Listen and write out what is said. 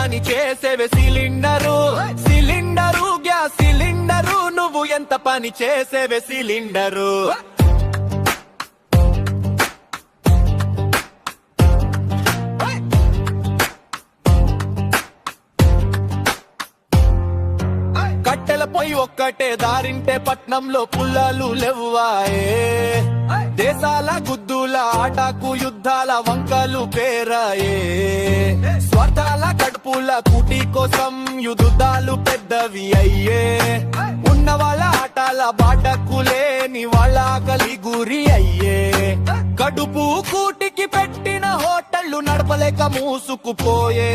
పని చేసేవే cylinder cylinder gas cylinder నువ్వు ఎంత పని చేసేవే సిలిండరు కట్టెల పొయ్యి ఒక్కటే దారింటే పట్నంలో పుల్లలు లెవ్వాయే దేశాల గుద్దుల ఆటకు యుద్ధాల వంకలు పేరాయే స్వార్థాల కడుపుల కూటి కోసం యుద్ధాలు పెద్దవి అయ్యే ఉన్న వాళ్ళ ఆటల బాటకు లేని వాళ్ళ ఆకలి గురి అయ్యే కడుపు కూటికి పెట్టిన హోటళ్లు నడపలేక మూసుకుపోయే